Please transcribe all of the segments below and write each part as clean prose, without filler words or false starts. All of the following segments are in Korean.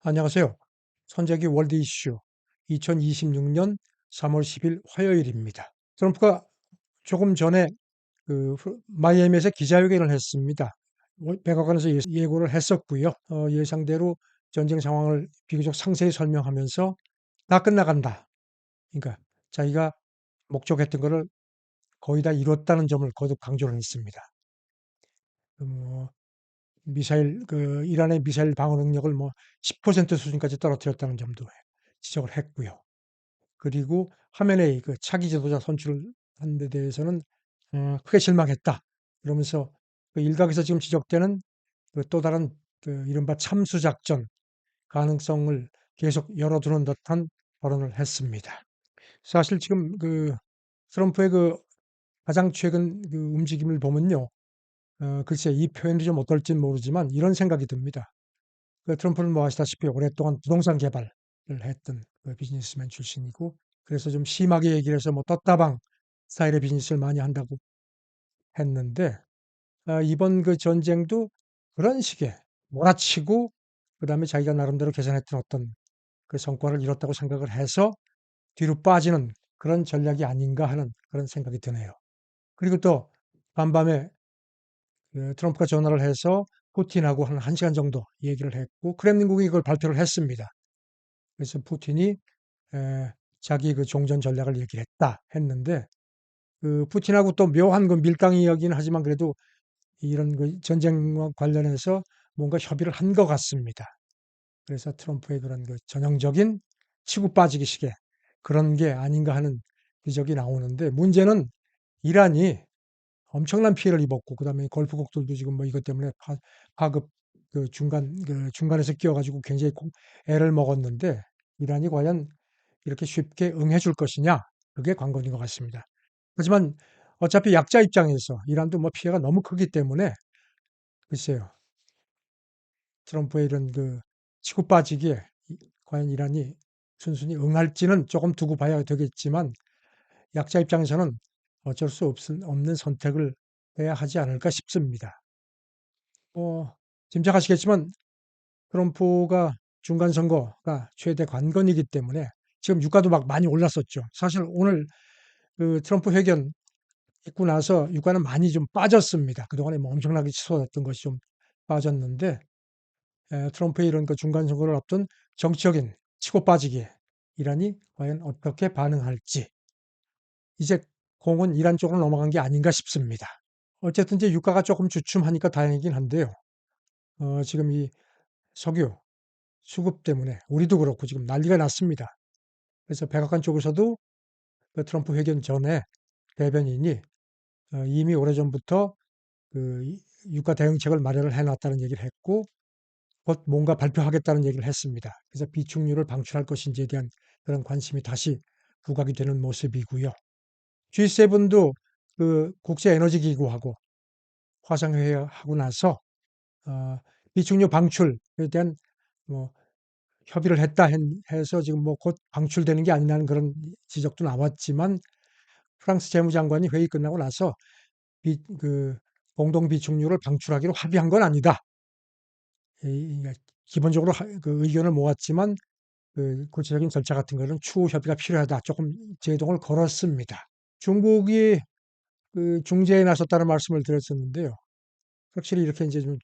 안녕하세요. 손재기 월드 이슈 2026년 3월 10일 화요일입니다. 트럼프가 조금 전에 마이애미에서 기자회견을 했습니다. 백악관에서 예고를 했었고요. 예상대로 전쟁 상황을 비교적 상세히 설명하면서 다 끝나간다. 그러니까 자기가 목적했던 것을 거의 다 이뤘다는 점을 거듭 강조를 했습니다. 뭐 이란의 미사일 방어 능력을 뭐 10% 수준까지 떨어뜨렸다는 점도 지적을 했고요. 그리고 하메네이 그 차기 지도자 선출한 데 대해서는 크게 실망했다. 이러면서 그 일각에서 지금 지적되는 또 다른 이른바 참수 작전 가능성을 계속 열어두는 듯한 발언을 했습니다. 사실 지금 트럼프의 가장 최근 움직임을 보면요. 글쎄 이 표현이 좀 어떨진 모르지만 이런 생각이 듭니다. 트럼프는 뭐 아시다시피 오랫동안 부동산 개발을 했던 비즈니스맨 출신이고, 그래서 좀 심하게 얘기를 해서 뭐 떴다방 스타일의 비즈니스를 많이 한다고 했는데, 이번 전쟁도 그런 식의 몰아치고 그다음에 자기가 나름대로 계산했던 어떤 성과를 이뤘다고 생각을 해서 뒤로 빠지는 그런 전략이 아닌가 하는 그런 생각이 드네요. 그리고 또 간밤에 트럼프가 전화를 해서 푸틴하고 한 1시간 정도 얘기를 했고, 크렘린궁이 이걸 발표를 했습니다. 그래서 푸틴이 에, 자기 종전 전략을 얘기를 했다 했는데, 푸틴하고 또 묘한 밀당이긴 하지만 그래도 이런 전쟁과 관련해서 뭔가 협의를 한 것 같습니다. 그래서 트럼프의 그런 전형적인 치고 빠지기식의 그런 게 아닌가 하는 지적이 나오는데, 문제는 이란이 엄청난 피해를 입었고, 그다음에 걸프국들도 지금 뭐 이것 때문에 파급 중간에서 끼어가지고 굉장히 애를 먹었는데, 이란이 과연 이렇게 쉽게 응해줄 것이냐, 그게 관건인 것 같습니다. 하지만 어차피 약자 입장에서 이란도 뭐 피해가 너무 크기 때문에 글쎄요, 트럼프의 이런 치고 빠지기에 과연 이란이 순순히 응할지는 조금 두고 봐야 되겠지만, 약자 입장에서는 어쩔 수 없는 선택을 해야 하지 않을까 싶습니다. 짐작하시겠지만 트럼프가 중간 선거가 최대 관건이기 때문에 지금 유가도 막 많이 올랐었죠. 사실 오늘 트럼프 회견 있고 나서 유가는 많이 좀 빠졌습니다. 그동안에 뭐 엄청나게 치솟았던 것이 좀 빠졌는데, 트럼프의 이런 중간 선거를 앞둔 정치적인 치고 빠지기에 이란이 과연 어떻게 반응할지, 이제 공은 이란 쪽으로 넘어간 게 아닌가 싶습니다. 어쨌든 이제 유가가 조금 주춤하니까 다행이긴 한데요. 지금 이 석유 수급 때문에 우리도 그렇고 지금 난리가 났습니다. 그래서 백악관 쪽에서도 트럼프 회견 전에 대변인이 이미 오래전부터 유가 대응책을 마련을 해놨다는 얘기를 했고, 곧 뭔가 발표하겠다는 얘기를 했습니다. 그래서 비축유를 방출할 것인지에 대한 그런 관심이 다시 부각이 되는 모습이고요. G7도 국제에너지기구하고 화상회의하고 나서 어, 비축유 방출에 대한 뭐 협의를 했다 해서 지금 뭐 곧 방출되는 게 아니냐는 그런 지적도 나왔지만, 프랑스 재무장관이 회의 끝나고 나서 비, 그 공동 비축유를 방출하기로 합의한 건 아니다. 기본적으로 의견을 모았지만 구체적인 절차 같은 거는 추후 협의가 필요하다. 조금 제동을 걸었습니다. 중국이 중재에 나섰다는 말씀을 드렸었는데요. 확실히 이렇게 이제 좀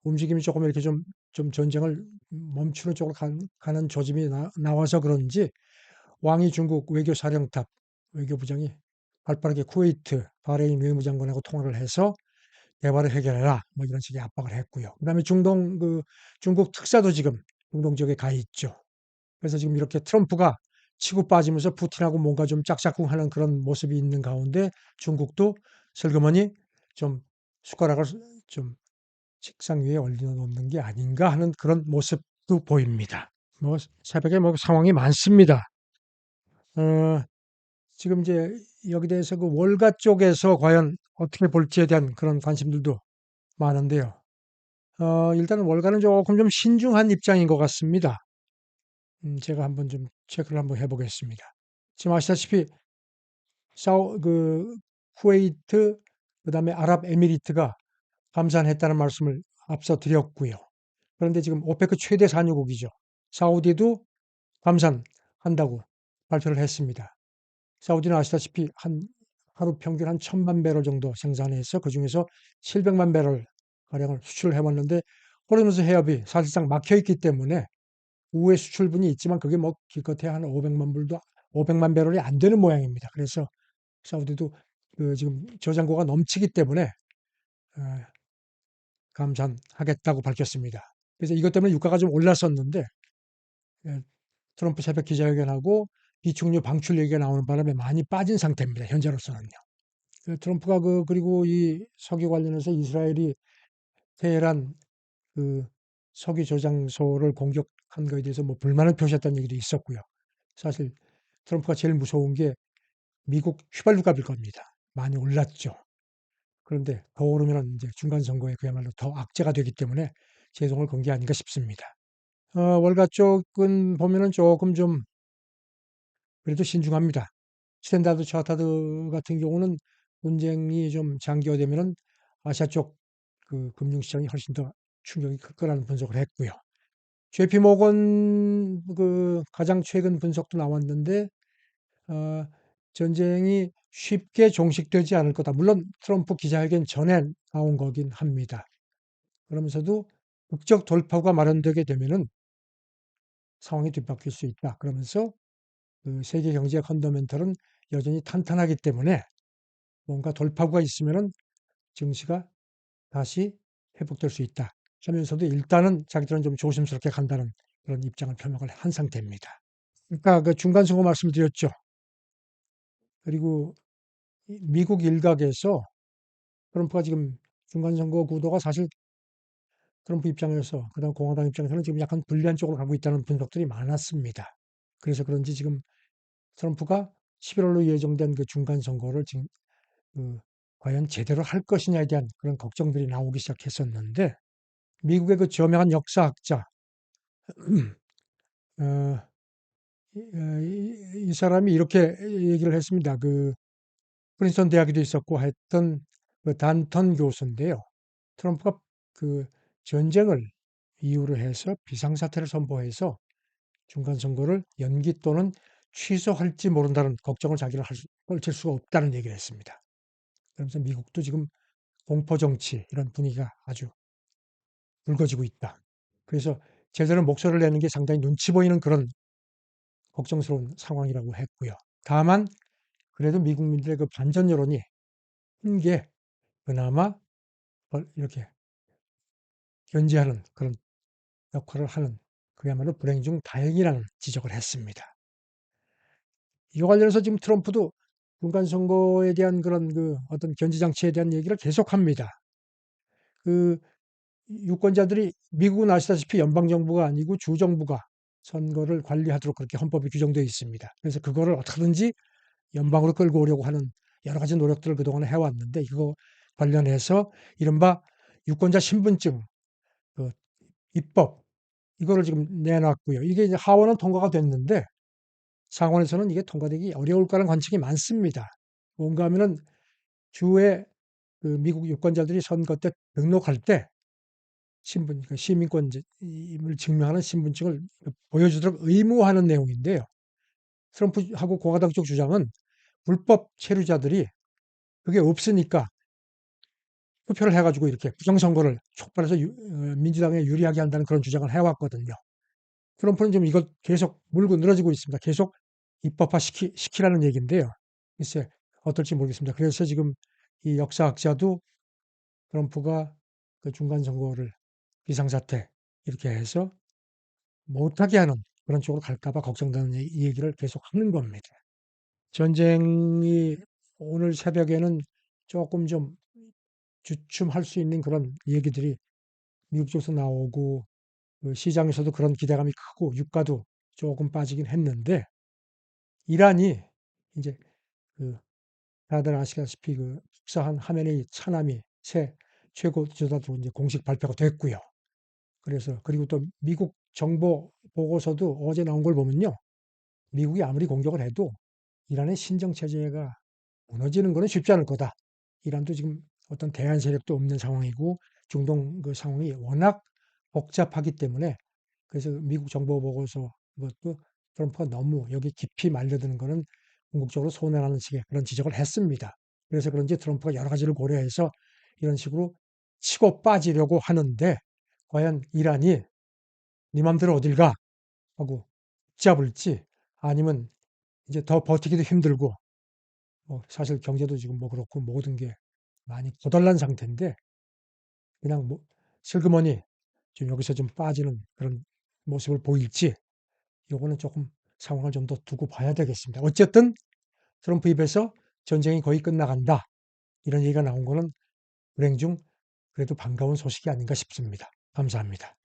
움직임이 조금 이렇게 좀 전쟁을 멈추는 쪽으로 가는 조짐이 나와서 그런지, 왕이 중국 외교사령탑 외교부장이 발빠르게 쿠웨이트 바레인 외무장관하고 통화를 해서 대화를 해결해라, 뭐 이런 식의 압박을 했고요. 그다음에 중국 특사도 지금 중동 지역에 가 있죠. 그래서 지금 이렇게 트럼프가 치고 빠지면서 푸틴하고 뭔가 좀 짝짝꿍하는 그런 모습이 있는 가운데, 중국도 슬그머니 좀 숟가락을 좀 책상 위에 올려놓는 게 아닌가 하는 그런 모습도 보입니다. 뭐 새벽에 뭐 상황이 많습니다. 어, 지금 이제 여기 대해서 월가 쪽에서 과연 어떻게 볼지에 대한 그런 관심들도 많은데요. 일단 월가는 조금 좀 신중한 입장인 것 같습니다. 제가 한번 좀 체크를 한번 해보겠습니다. 지금 아시다시피 쿠웨이트, 그다음에 아랍에미리트가 감산했다는 말씀을 앞서 드렸고요. 그런데 지금 오페크 최대 산유국이죠. 사우디도 감산한다고 발표를 했습니다. 사우디는 아시다시피 하루 평균 한 1,000만 배럴 정도 생산해서 그중에서 700만 배럴 가량을 수출을 해왔는데 호르무즈 해협이 사실상 막혀 있기 때문에 우회 수출분이 있지만 그게 뭐 기껏해야 한 500만 배럴이 안 되는 모양입니다. 그래서 사우디도 지금 저장고가 넘치기 때문에 감산하겠다고 밝혔습니다. 그래서 이것 때문에 유가가 좀 올랐었는데 예, 트럼프 새벽 기자회견하고 비축유 방출 얘기가 나오는 바람에 많이 빠진 상태입니다. 현재로서는요. 트럼프가 그리고 이 석유 관련해서 이스라엘이 테헤란 그 석유 저장소를 공격한 거에 대해서 뭐 불만을 표시했다는 얘기도 있었고요. 사실 트럼프가 제일 무서운 게 미국 휘발유 값일 겁니다. 많이 올랐죠. 그런데 더 오르면 이제 중간 선거에 그야말로 더 악재가 되기 때문에 재송을 건 게 아닌가 싶습니다. 월가 쪽은 보면은 조금 좀 그래도 신중합니다. 스탠다드 차타드 같은 경우는 분쟁이 좀 장기화되면은 아시아 쪽 금융시장이 훨씬 더 충격이 클 거라는 분석을 했고요. JP 모건 가장 최근 분석도 나왔는데 어, 전쟁이 쉽게 종식되지 않을 거다. 물론 트럼프 기자회견 전에 나온 거긴 합니다. 그러면서도 국적 돌파구가 마련되게 되면은 상황이 뒤바뀔 수 있다. 그러면서 세계 경제 펀더멘털은 여전히 탄탄하기 때문에 뭔가 돌파구가 있으면은 증시가 다시 회복될 수 있다. 하면서도 일단은 자기들은 좀 조심스럽게 간다는 그런 입장을 표명을 한 상태입니다. 그러니까 그 중간 선거 말씀드렸죠. 그리고 미국 일각에서 트럼프가 지금 중간 선거 구도가 사실 트럼프 입장에서 그다음 공화당 입장에서는 지금 약간 불리한 쪽으로 가고 있다는 분석들이 많았습니다. 그래서 그런지 지금 트럼프가 11월로 예정된 그 중간 선거를 지금 그 과연 제대로 할 것이냐에 대한 그런 걱정들이 나오기 시작했었는데 미국의 그 저명한 역사학자 어, 이 사람이 이렇게 얘기를 했습니다. 프린스턴 대학에도 있었고 했던 그 단턴 교수인데요. 트럼프가 그 전쟁을 이유로 해서 비상사태를 선포해서 중간 선거를 연기 또는 취소할지 모른다는 걱정을 자기를 떨칠 수가 없다는 얘기를 했습니다. 그러면서 미국도 지금 공포 정치 이런 분위기가 아주 붉어지고 있다. 그래서 제대로 목소리를 내는 게 상당히 눈치 보이는 그런 걱정스러운 상황이라고 했고요. 다만 그래도 미국민들의 그 반전 여론이 큰 게 그나마 이렇게 견제하는 그런 역할을 하는 그야말로 불행 중 다행이라는 지적을 했습니다. 이거 관련해서 지금 트럼프도 중간 선거에 대한 그런 어떤 견제 장치에 대한 얘기를 계속합니다. 그 유권자들이 미국은 아시다시피 연방 정부가 아니고 주 정부가 선거를 관리하도록 그렇게 헌법이 규정되어 있습니다. 그래서 그거를 어떻게든지 연방으로 끌고 오려고 하는 여러 가지 노력들을 그동안 해왔는데 이거 관련해서 이른바 유권자 신분증 그 입법 이거를 지금 내놨고요. 이게 이제 하원은 통과가 됐는데 상원에서는 이게 통과되기 어려울 거라는 관측이 많습니다. 뭔가 하면은 주에 미국 유권자들이 선거 때 등록할 때 시민권임을 증명하는 신분증을 보여주도록 의무화하는 내용인데요. 트럼프하고 공화당 쪽 주장은 불법 체류자들이 그게 없으니까 투표를 해가지고 이렇게 부정선거를 촉발해서 민주당에 유리하게 한다는 그런 주장을 해왔거든요. 트럼프는 지금 이걸 계속 물고 늘어지고 있습니다. 계속 입법화 시키라는 얘기인데요. 글쎄 어떨지 모르겠습니다. 그래서 지금 이 역사학자도 트럼프가 그 중간 선거를 비상사태 이렇게 해서 못하게 하는 그런 쪽으로 갈까 봐 걱정되는 이 얘기를 계속 하는 겁니다. 전쟁이 오늘 새벽에는 조금 좀 주춤할 수 있는 그런 얘기들이 미국 쪽에서 나오고 시장에서도 그런 기대감이 크고 유가도 조금 빠지긴 했는데 이란이 이제 그 다들 아시다시피 축사한 하메네이 차남이 새 최고 지도자로 이제 공식 발표가 됐고요. 그래서 그리고 또 미국 정보 보고서도 어제 나온 걸 보면요. 미국이 아무리 공격을 해도 이란의 신정 체제가 무너지는 것은 쉽지 않을 거다. 이란도 지금 어떤 대안 세력도 없는 상황이고 중동 그 상황이 워낙 복잡하기 때문에 그래서 미국 정보 보고서 그것도 트럼프가 너무 여기 깊이 말려드는 거는 궁극적으로 손해라는 식의 그런 지적을 했습니다. 그래서 그런지 트럼프가 여러 가지를 고려해서 이런 식으로 치고 빠지려고 하는데 과연 이란이 네 맘대로 어딜 가 하고 붙잡을지 아니면 이제 더 버티기도 힘들고 뭐 사실 경제도 지금 뭐 그렇고 모든 게 많이 고달난 상태인데 그냥 뭐 슬그머니 좀 여기서 좀 빠지는 그런 모습을 보일지 요거는 조금 상황을 좀 더 두고 봐야 되겠습니다. 어쨌든 트럼프 입에서 전쟁이 거의 끝나간다. 이런 얘기가 나온 거는 불행 중 그래도 반가운 소식이 아닌가 싶습니다. 감사합니다.